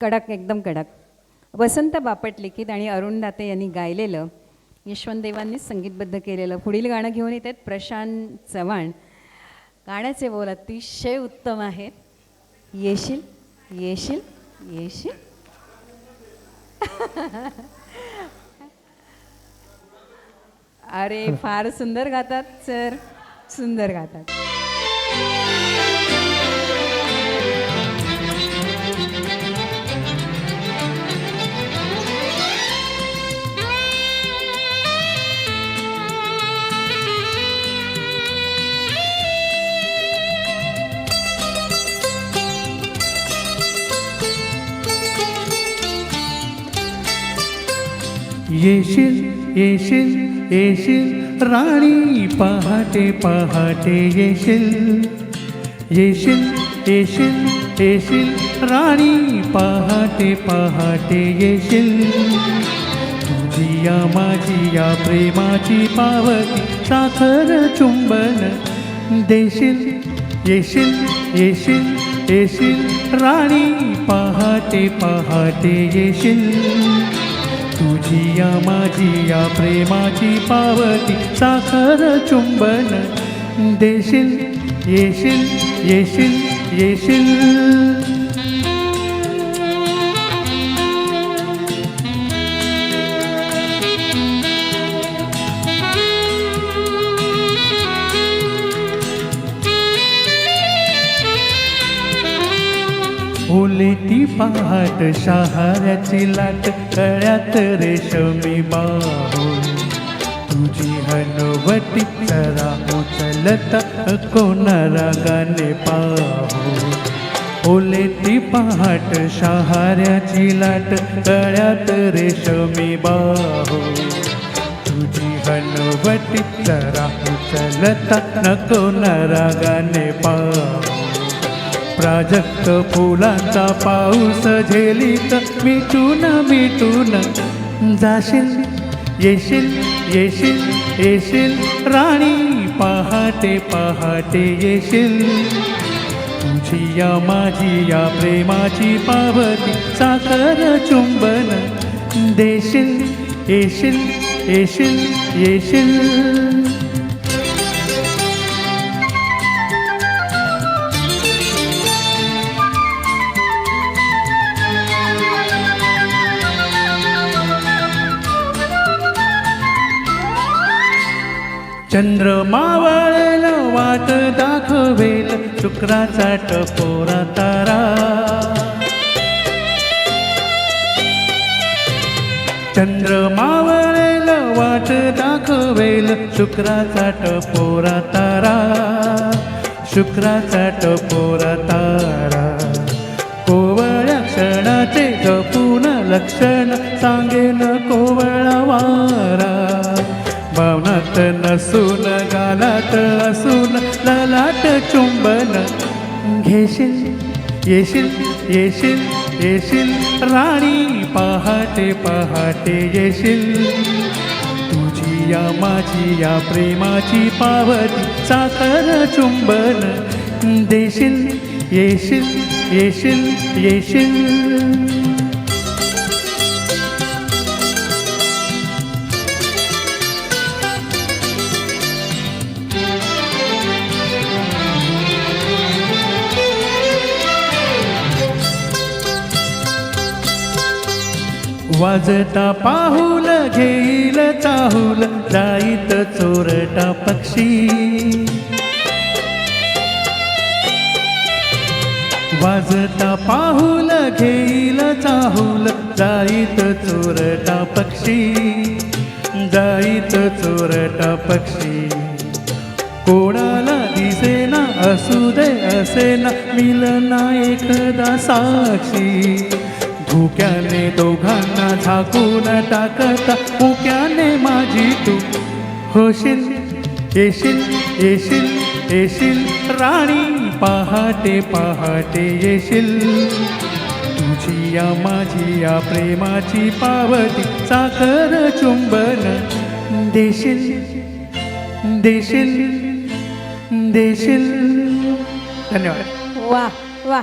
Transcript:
कडक, एकदम कडक. वसंत बापट लिखित आणि अरुण दाते यांनी गायलेलं, यशवंत देवांनी संगीतबद्ध केलेलं पुढील गाणं घेऊन येत आहेत प्रशांत चव्हाण. गाण्याचे बोल अतिशय उत्तम आहेत. येशील येशील येशील. अरे फार सुंदर गातात सर, सुंदर गातात. येशील येशील येशील राणी पहाटे पहाटे येशील. येशील येशील येशील राणी पहाटे पहाटे येशील. तुझी या माझी या प्रेमाची पावती साखर चुंबन देशील. येशील येशील येशील राणी पहाटे पहाटे येशील. तुझी या माझी या प्रेमाची पावती साखर चुंबन देशील. येशील येशील येशील. ओले ती पहाट शहाऱ्याची लाट कळ्यात रेशमी बाहू. तुझी हनवटी जरा उचलता कोणा रागाने पाहू. ओले ती पहाट शहाऱ्याची लाट कळ्यात रेशमी बाहू. तुझी हनवटी जरा उचलता नको ना रागाने पाहू. प्राजक्त फुलांचा पाऊस झेलीत मिटून मिटून जाशील. येशील येशील येशील राणी पहाटे पहाटे येशील. तुझी या माझी या प्रेमाची पावती साखर चुंबन देशील. येशील येशील येशील. चंद्रमावळेल वाट दाखवेल शुक्राचा टपोरा तारा. चंद्रमावळेल वाट दाखवेल शुक्राचा टपोरा तारा. शुक्राचा टपोरा तारा. कोवळ्या क्षणाचे जपून लक्षण सांगेल कोवळा वारा. भावनात नसून गालात असून ललाट चुंबन घेशील. येशील येशील येशील राणी पहाटे पहाटे येशील. तुझी या माझी या प्रेमाची पावती साखर चुंबन देशील. येशील येशील येशील. वाजता पाहुल घेईल चाहुल जाईत चोरटा पक्षी. वाजता पाहुल घेईल चाहुल जाईत चोरटा पक्षी. जाईत चोरटा पक्षी. कोणाला दिसेना असू दे असेना मिलना एकदा साक्षी. धुक्याने दोघांना झाकून टाकता मुक्याने माझी तू होशील. येशील येशील येशील राणी पहाटे पहाटे येशील. तुझी या माझी या प्रेमाची पावती साखर चुंबन देशील. देशील देशील. धन्यवाद. वा वा.